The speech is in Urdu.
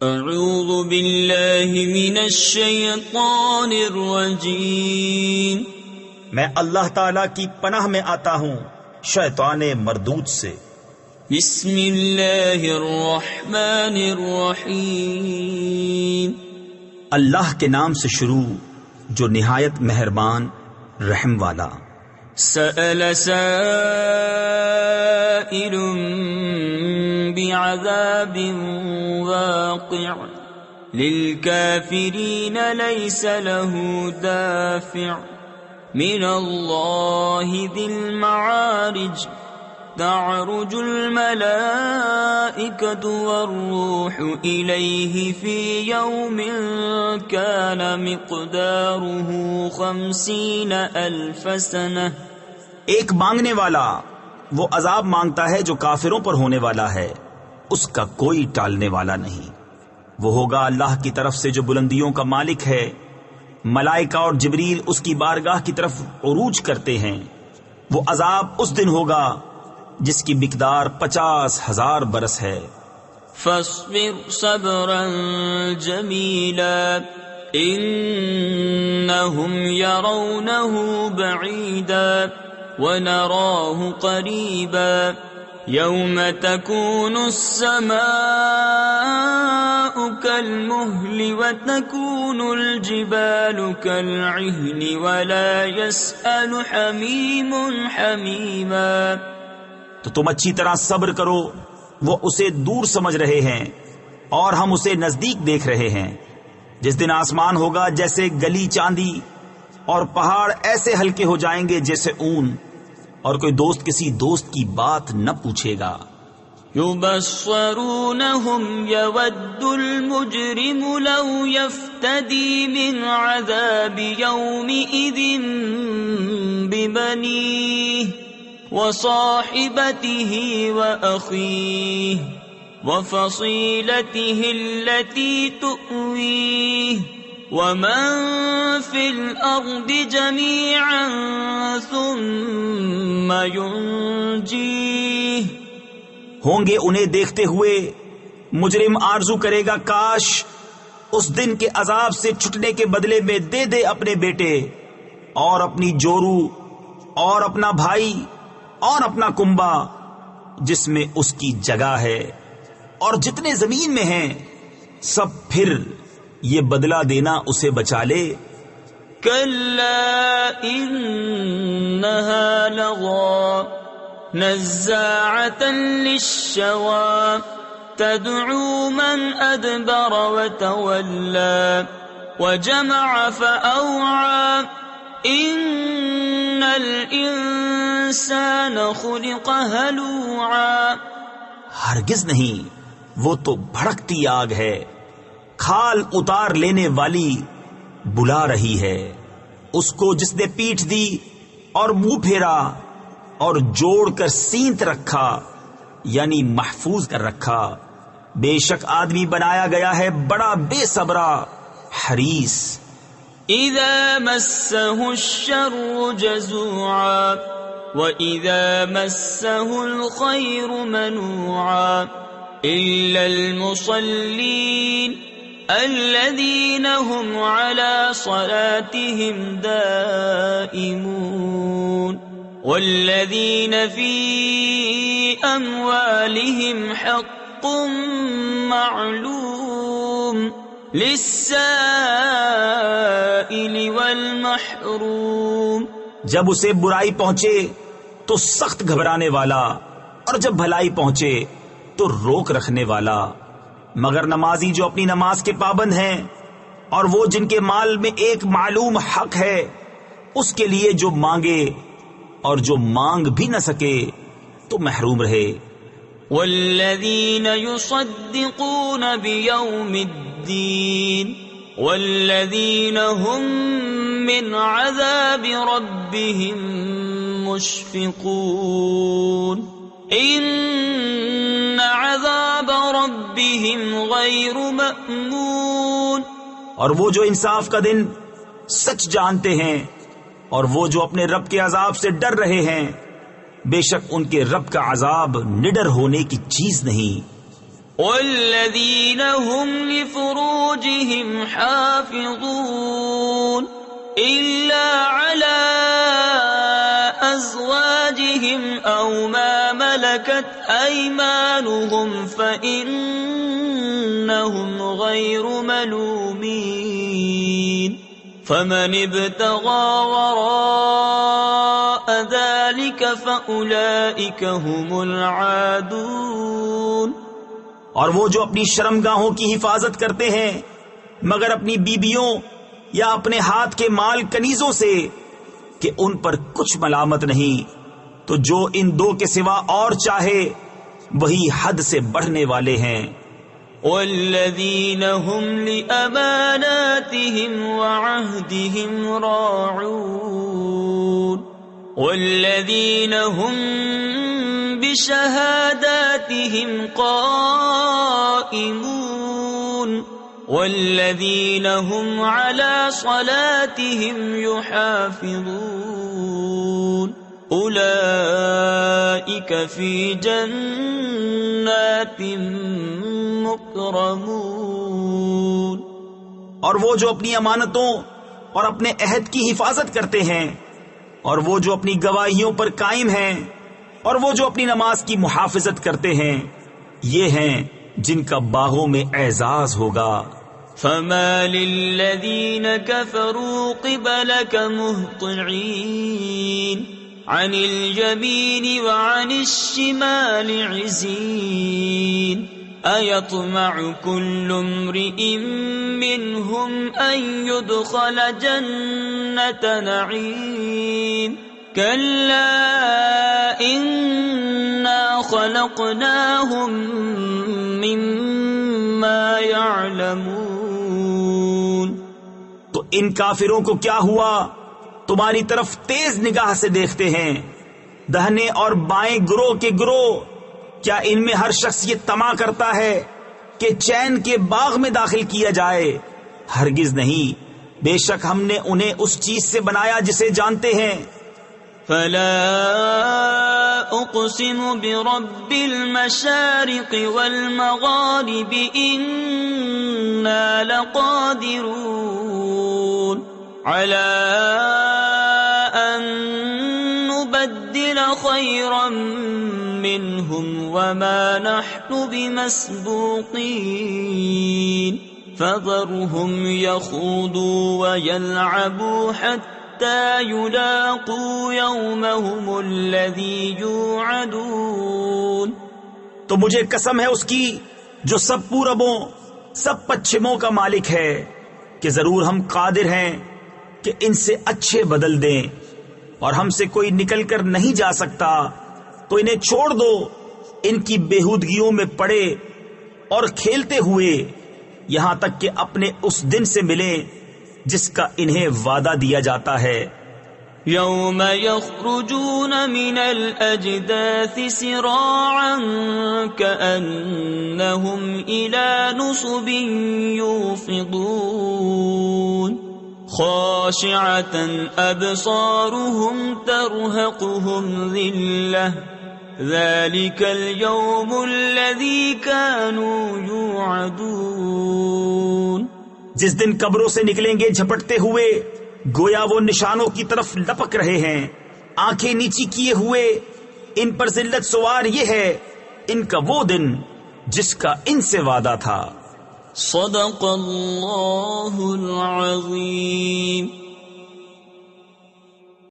اعوذ باللہ من الشیطان الرجیم، میں اللہ تعالی کی پناہ میں آتا ہوں شیطان مردود سے۔ بسم اللہ الرحمن الرحیم، اللہ کے نام سے شروع جو نہایت مہربان رحم والا۔ سأل سائل بعذاب واقع للكافرين ليس له دافع من الله ذي المعارج تعرج الملائكة والروح إليه في يوم كان مقداره 50,000 سنة۔ ایک مانگنے والا وہ عذاب مانگتا ہے جو کافروں پر ہونے والا ہے، اس کا کوئی ٹالنے والا نہیں۔ وہ ہوگا اللہ کی طرف سے جو بلندیوں کا مالک ہے، ملائکہ اور جبریل اس کی بارگاہ کی طرف عروج کرتے ہیں۔ وہ عذاب اس دن ہوگا جس کی مقدار 50,000 برس ہے۔ فاصبر صبرا جمیلا انہم یرونہ بعیدا ونراہ قریبا یوم تکون السماء کالمہل وتکون الجبال کالعہن ولا یسأل حمیم حمیما۔ تو تم اچھی طرح صبر کرو، وہ اسے دور سمجھ رہے ہیں اور ہم اسے نزدیک دیکھ رہے ہیں۔ جس دن آسمان ہوگا جیسے گلی چاندی اور پہاڑ ایسے ہلکے ہو جائیں گے جیسے اون، اور کوئی دوست کسی دوست کی بات نہ پوچھے گا۔ یبصرونہم یود المجرم لو یفتدی من عذاب یومئذ ببنیہ وصاحبته وأخيه وفصيلته التي تؤويه ومن في الأرض جميعا ثم ينجيه۔ ہوں گے انہیں دیکھتے ہوئے مجرم آرزو کرے گا کاش اس دن کے عذاب سے چھٹنے کے بدلے میں دے دے اپنے بیٹے اور اپنی جورو اور اپنا بھائی اور اپنا کنبا جس میں اس کی جگہ ہے، اور جتنے زمین میں ہیں سب، پھر یہ بدلہ دینا اسے بچا لے۔ کلا انہا لظی نزاعتا للشوی تدعو من ادبر وتولی وجمع فأوعى ان الانسان خلق ہلوعا۔ ہرگز نہیں، وہ تو بھڑکتی آگ ہے، کھال اتار لینے والی بلا رہی ہے اس کو جس نے پیٹھ دی اور منہ پھیرا اور جوڑ کر سینت رکھا، یعنی محفوظ کر رکھا۔ بے شک آدمی بنایا گیا ہے بڑا بے صبرا حریص۔ اذا مسه الشر جزوعا واذا مسه الخير منوعا الا المصلين الذين هم على صلاتهم دائمون والذين في اموالهم حق معلوم للسائل والمحروم۔ جب اسے برائی پہنچے تو سخت گھبرانے والا، اور جب بھلائی پہنچے تو روک رکھنے والا، مگر نمازی جو اپنی نماز کے پابند ہیں، اور وہ جن کے مال میں ایک معلوم حق ہے، اس کے لیے جو مانگے اور جو مانگ بھی نہ سکے تو محروم رہے۔ والذین یصدقون بیوم الدین والذین هم من عذاب ربهم مشفقون ان عذاب ربهم غیر مأمون۔ اور وہ جو انصاف کا دن سچ جانتے ہیں اور وہ جو اپنے رب کے عذاب سے ڈر رہے ہیں، بے شک ان کے رب کا عذاب نڈر ہونے کی چیز نہیں۔ والذین هم لفروجهم حافظون إلا على أزواجهم أو ما ملكت أيمانهم فإنهم غير ملومين فمن ابتغى وراء ذلك فأولئك هم العادون. اور وہ جو اپنی شرمگاہوں کی حفاظت کرتے ہیں مگر اپنی بیبیوں یا اپنے ہاتھ کے مال کنیزوں سے کہ ان پر کچھ ملامت نہیں، تو جو ان دو کے سوا اور چاہے وہی حد سے بڑھنے والے ہیں. والذین هم لأماناتهم وعهدهم راعون والذین هم بشهاداتهم قائمون والذین هم على صلاتهم يحافظون اولئک فی جنات مکرمون. اور وہ جو اپنی امانتوں اور اپنے عہد کی حفاظت کرتے ہیں اور وہ جو اپنی گواہیوں پر قائم ہیں اور وہ جو اپنی نماز کی محافظت کرتے ہیں یہ ہیں جن کا باغوں میں اعزاز ہوگا. فما للذین کفروا قبلک مہطعین عن الیمین وعن الشمال عزین ایطمع کل امرئ منہم ان يدخل جنة نعیم کلا انا خلقناہم مما یعلمون. تو ان کافروں کو کیا ہوا؟ تمہاری طرف تیز نگاہ سے دیکھتے ہیں، دہنے اور بائیں گروہ کے گروہ. کیا ان میں ہر شخص یہ طمع کرتا ہے کہ چین کے باغ میں داخل کیا جائے؟ ہرگز نہیں، بے شک ہم نے انہیں اس چیز سے بنایا جسے جانتے ہیں. فلا اقسم برب المشارق والمغارب انا لقادرون على ان نبدل خيرا منهم وما نحن بمسبوقين فذرهم يخوضوا ويلعبوا حتى يلاقوا يومهم الذي يوعدون. تو مجھے قسم ہے اس کی جو سب پوربوں سب پچھموں کا مالک ہے کہ ضرور ہم قادر ہیں کہ ان سے اچھے بدل دیں اور ہم سے کوئی نکل کر نہیں جا سکتا. تو انہیں چھوڑ دو ان کی بےہودگیوں میں پڑے اور کھیلتے ہوئے یہاں تک کہ اپنے اس دن سے ملیں جس کا انہیں وعدہ دیا جاتا ہے. یوم یخرجون من الاجداث سراعا کأنہم الى نصب یوفضون خاشعة ابصارهم ترهقهم ذلة ذلك اليوم الذي كانوا يوعدون. جس دن قبروں سے نکلیں گے جھپٹتے ہوئے گویا وہ نشانوں کی طرف لپک رہے ہیں، آنکھیں نیچی کیے ہوئے. ان پر ذلت سوار یہ ہے ان کا وہ دن جس کا ان سے وعدہ تھا. صدق اللہ العظیم.